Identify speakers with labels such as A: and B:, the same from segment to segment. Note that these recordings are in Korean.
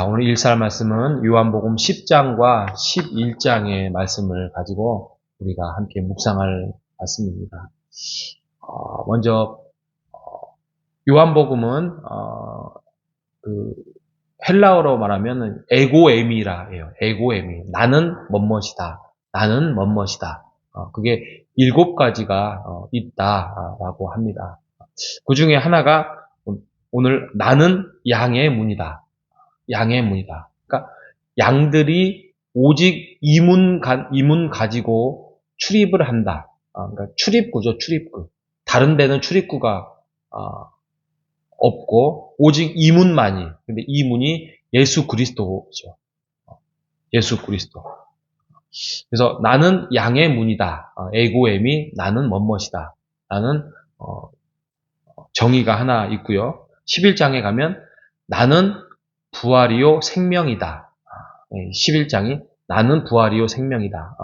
A: 오늘 일살 말씀은 요한복음 10장과 11장의 말씀을 가지고 우리가 함께 묵상할 말씀입니다. 먼저 요한복음은 그 헬라어로 말하면 에고에미라 해요. 에고에미. 나는 뭐뭇이다. 나는 뭐뭇이다. 그게 7가지가 있다라고 합니다. 그 중에 하나가 오늘 나는 양의 문이다. 양의 문이다. 그러니까 양들이 오직 이문 가지고 출입을 한다. 그러니까 출입구죠, 출입구. 다른 데는 출입구가 없고 오직 이 문만이. 근데 이 문이 예수 그리스도죠. 예수 그리스도. 그래서 나는 양의 문이다. 에고엠이 나는 뭐뭇이다. 나는 정의가 하나 있고요. 11장에 가면 나는 부활이요 생명이다. 11장이 나는 부활이요 생명이다.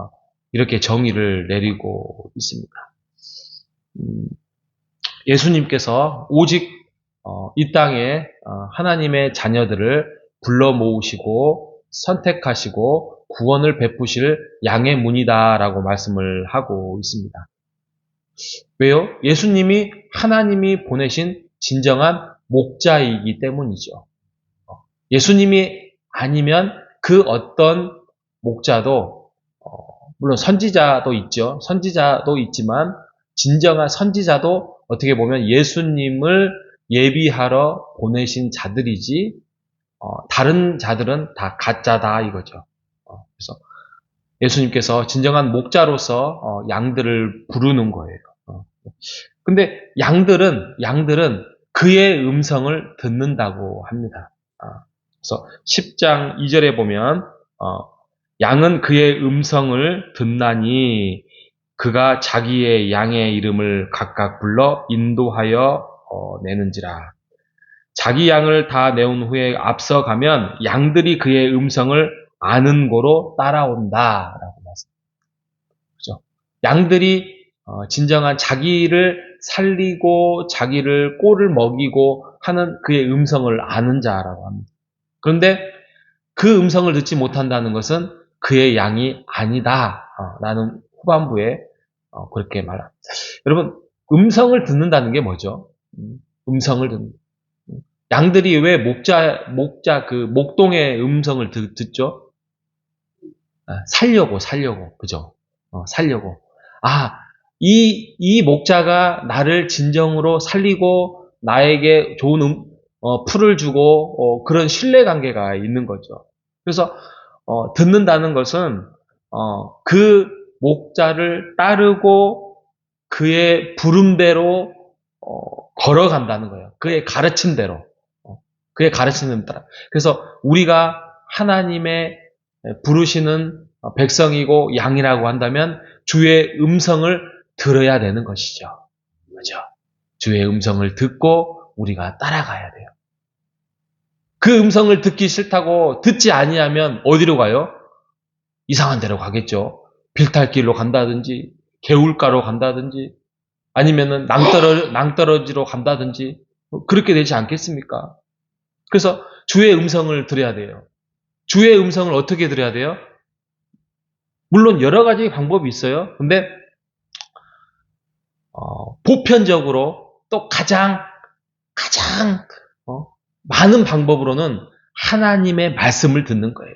A: 이렇게 정의를 내리고 있습니다. 예수님께서 오직 이 땅에 하나님의 자녀들을 불러 모으시고 선택하시고 구원을 베푸실 양의 문이다라고 말씀을 하고 있습니다. 왜요? 예수님이 하나님이 보내신 진정한 목자이기 때문이죠. 예수님이 아니면 그 어떤 목자도 물론 선지자도 있죠. 선지자도 있지만 진정한 선지자도 어떻게 보면 예수님을 예비하러 보내신 자들이지 다른 자들은 다 가짜다 이거죠. 그래서 예수님께서 진정한 목자로서 양들을 부르는 거예요. 근데 양들은 그의 음성을 듣는다고 합니다. 그래서 10장 2절에 보면 양은 그의 음성을 듣나니 그가 자기의 양의 이름을 각각 불러 인도하여 내는지라. 자기 양을 다 내온 후에 앞서가면 양들이 그의 음성을 아는 고로 따라온다라고 말씀합니다. 그죠? 양들이 진정한 자기를 살리고 자기를 꼴을 먹이고 하는 그의 음성을 아는 자라고 합니다. 그런데 그 음성을 듣지 못한다는 것은 그의 양이 아니다 라는 후반부에 그렇게 말합니다. 여러분, 음성을 듣는다는 게 뭐죠? 음성을 듣는. 양들이 왜 그 목동의 음성을 듣죠? 살려고, 그죠? 살려고. 이 목자가 나를 진정으로 살리고 나에게 좋은 풀을 주고 그런 신뢰관계가 있는 거죠. 그래서 듣는다는 것은 그 목자를 따르고 그의 부름대로 걸어간다는 거예요. 그의 가르침대로. 그의 가르침을 따라. 그래서 우리가 하나님의 부르시는 백성이고 양이라고 한다면 주의 음성을 들어야 되는 것이죠. 그죠? 주의 음성을 듣고 우리가 따라가야 돼요. 그 음성을 듣기 싫다고 듣지 아니하면 어디로 가요? 이상한 데로 가겠죠. 빌탈길로 간다든지 개울가로 간다든지 아니면은 낭떠러지로 간다든지 그렇게 되지 않겠습니까? 그래서 주의 음성을 들어야 돼요. 주의 음성을 어떻게 들어야 돼요? 물론 여러 가지 방법이 있어요. 근데 보편적으로 또 가장 많은 방법으로는 하나님의 말씀을 듣는 거예요.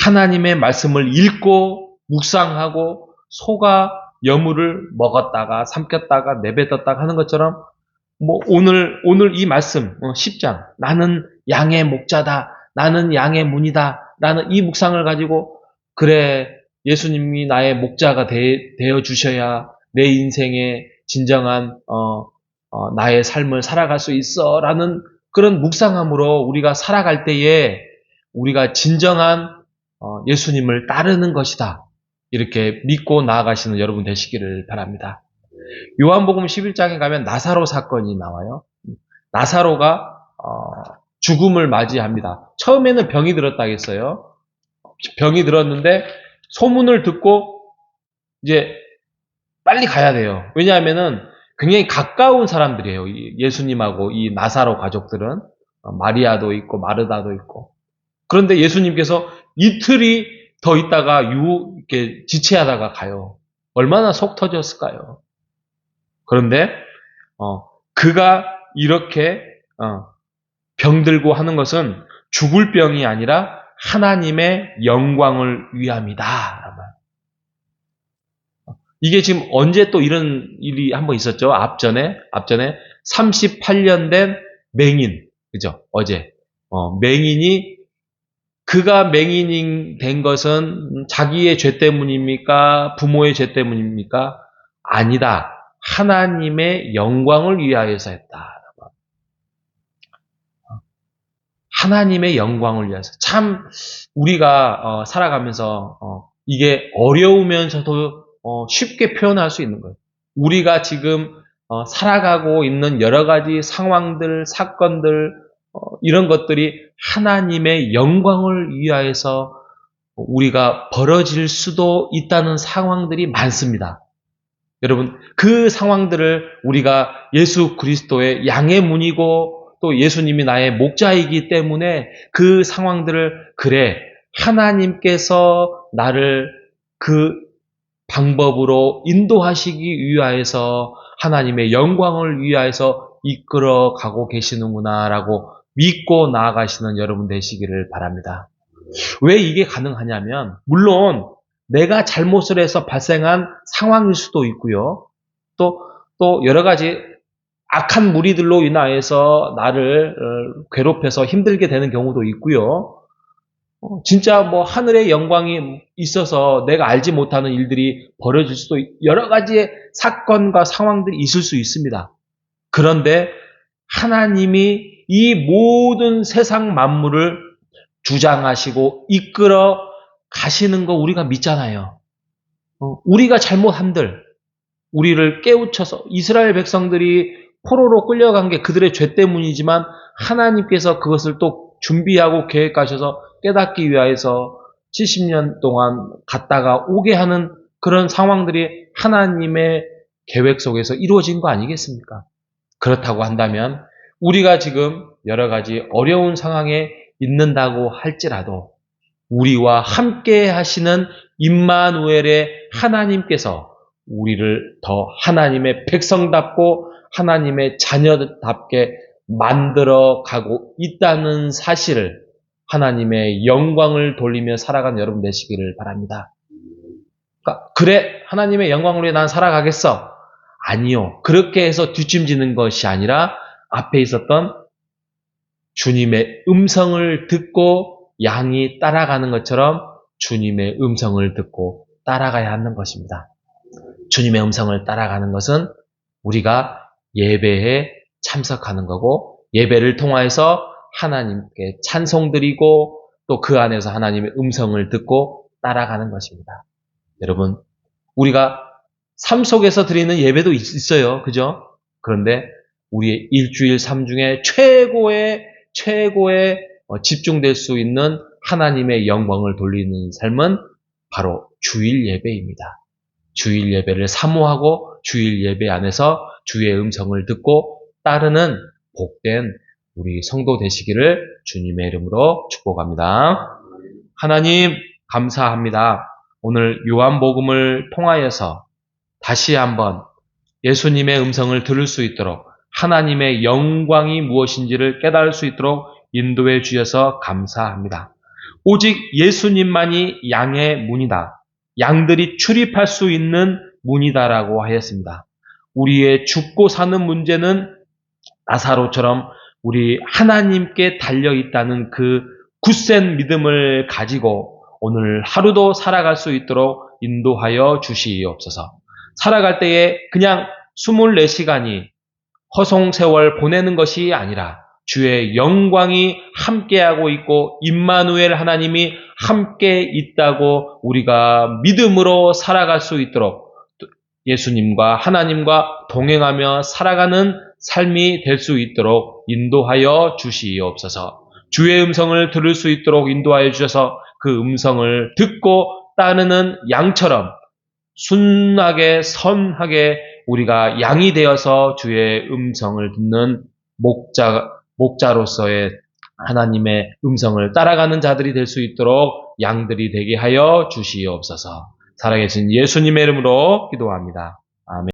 A: 하나님의 말씀을 읽고 묵상하고 소가 여물을 먹었다가 삼켰다가 내뱉었다가 하는 것처럼 오늘 이 말씀 10장 나는 양의 목자다. 나는 양의 문이다. 라는 이 묵상을 가지고 그래 예수님이 나의 목자가 되어 주셔야 내 인생의 진정한 나의 삶을 살아갈 수 있어 라는 그런 묵상함으로 우리가 살아갈 때에 우리가 진정한 예수님을 따르는 것이다. 이렇게 믿고 나아가시는 여러분 되시기를 바랍니다. 요한복음 11장에 가면 나사로 사건이 나와요. 나사로가 죽음을 맞이합니다. 처음에는 병이 들었다 했어요. 병이 들었는데 소문을 듣고 이제 빨리 가야 돼요. 왜냐하면은 굉장히 가까운 사람들이에요. 예수님하고 이 나사로 가족들은 마리아도 있고 마르다도 있고 그런데 예수님께서 이틀이 더 있다가 이렇게 지체하다가 가요. 얼마나 속 터졌을까요? 그런데 그가 이렇게 병들고 하는 것은 죽을 병이 아니라 하나님의 영광을 위함이다. 이게 지금 언제 또 이런 일이 한번 있었죠? 앞전에 38년 된 맹인, 그죠? 어제 맹인이 그가 맹인이 된 것은 자기의 죄 때문입니까? 부모의 죄 때문입니까? 아니다. 하나님의 영광을 위하여서 했다. 하나님의 영광을 위해서. 참 우리가 살아가면서 이게 어려우면서도 쉽게 표현할 수 있는 거예요. 우리가 지금 살아가고 있는 여러 가지 상황들, 사건들 이런 것들이 하나님의 영광을 위하여서 우리가 벌어질 수도 있다는 상황들이 많습니다. 여러분, 그 상황들을 우리가 예수 그리스도의 양의 문이고 또 예수님이 나의 목자이기 때문에 그 상황들을 그래 하나님께서 나를 그 방법으로 인도하시기 위하여서 하나님의 영광을 위하여서 이끌어 가고 계시는구나라고 믿고 나아가시는 여러분 되시기를 바랍니다. 왜 이게 가능하냐면 물론 내가 잘못을 해서 발생한 상황일 수도 있고요. 또 여러 가지 악한 무리들로 인하여서 나를 괴롭혀서 힘들게 되는 경우도 있고요. 진짜 뭐 하늘의 영광이 있어서 내가 알지 못하는 일들이 벌어질 수도 여러 가지의 사건과 상황들이 있을 수 있습니다. 그런데 하나님이 이 모든 세상 만물을 주장하시고 이끌어 가시는 거 우리가 믿잖아요. 우리가 잘못한들 우리를 깨우쳐서 이스라엘 백성들이 포로로 끌려간 게 그들의 죄 때문이지만 하나님께서 그것을 또 준비하고 계획하셔서 깨닫기 위하여서 70년 동안 갔다가 오게 하는 그런 상황들이 하나님의 계획 속에서 이루어진 거 아니겠습니까? 그렇다고 한다면 우리가 지금 여러 가지 어려운 상황에 있는다고 할지라도 우리와 함께 하시는 임마누엘의 하나님께서 우리를 더 하나님의 백성답고 하나님의 자녀답게 만들어 가고 있다는 사실을 하나님의 영광을 돌리며 살아가는 여러분 되시기를 바랍니다. 그러니까 그래 하나님의 영광을 위해 난 살아가겠어. 아니요. 그렇게 해서 뒷짐지는 것이 아니라 앞에 있었던 주님의 음성을 듣고 양이 따라가는 것처럼 주님의 음성을 듣고 따라가야 하는 것입니다. 주님의 음성을 따라가는 것은 우리가 예배에 참석하는 거고 예배를 통하여서 하나님께 찬송드리고 또 그 안에서 하나님의 음성을 듣고 따라가는 것입니다. 여러분, 우리가 삶 속에서 드리는 예배도 있어요. 그죠? 그런데 우리의 일주일 삶 중에 최고의 집중될 수 있는 하나님의 영광을 돌리는 삶은 바로 주일 예배입니다. 주일 예배를 사모하고 주일 예배 안에서 주의 음성을 듣고 따르는 복된 우리 성도 되시기를 주님의 이름으로 축복합니다. 하나님 감사합니다. 오늘 요한복음을 통하여서 다시 한번 예수님의 음성을 들을 수 있도록 하나님의 영광이 무엇인지를 깨달을 수 있도록 인도해 주셔서 감사합니다. 오직 예수님만이 양의 문이다. 양들이 출입할 수 있는 문이다라고 하였습니다. 우리의 죽고 사는 문제는 나사로처럼 우리 하나님께 달려있다는 그 굳센 믿음을 가지고 오늘 하루도 살아갈 수 있도록 인도하여 주시옵소서. 살아갈 때에 그냥 24시간이 허송세월 보내는 것이 아니라 주의 영광이 함께하고 있고 임마누엘 하나님이 함께 있다고 우리가 믿음으로 살아갈 수 있도록 예수님과 하나님과 동행하며 살아가는 삶이 될 수 있도록 인도하여 주시옵소서. 주의 음성을 들을 수 있도록 인도하여 주셔서 그 음성을 듣고 따르는 양처럼 순하게 선하게 우리가 양이 되어서 주의 음성을 듣는 목자로서의 하나님의 음성을 따라가는 자들이 될 수 있도록 양들이 되게 하여 주시옵소서. 살아계신 예수님의 이름으로 기도합니다. 아멘.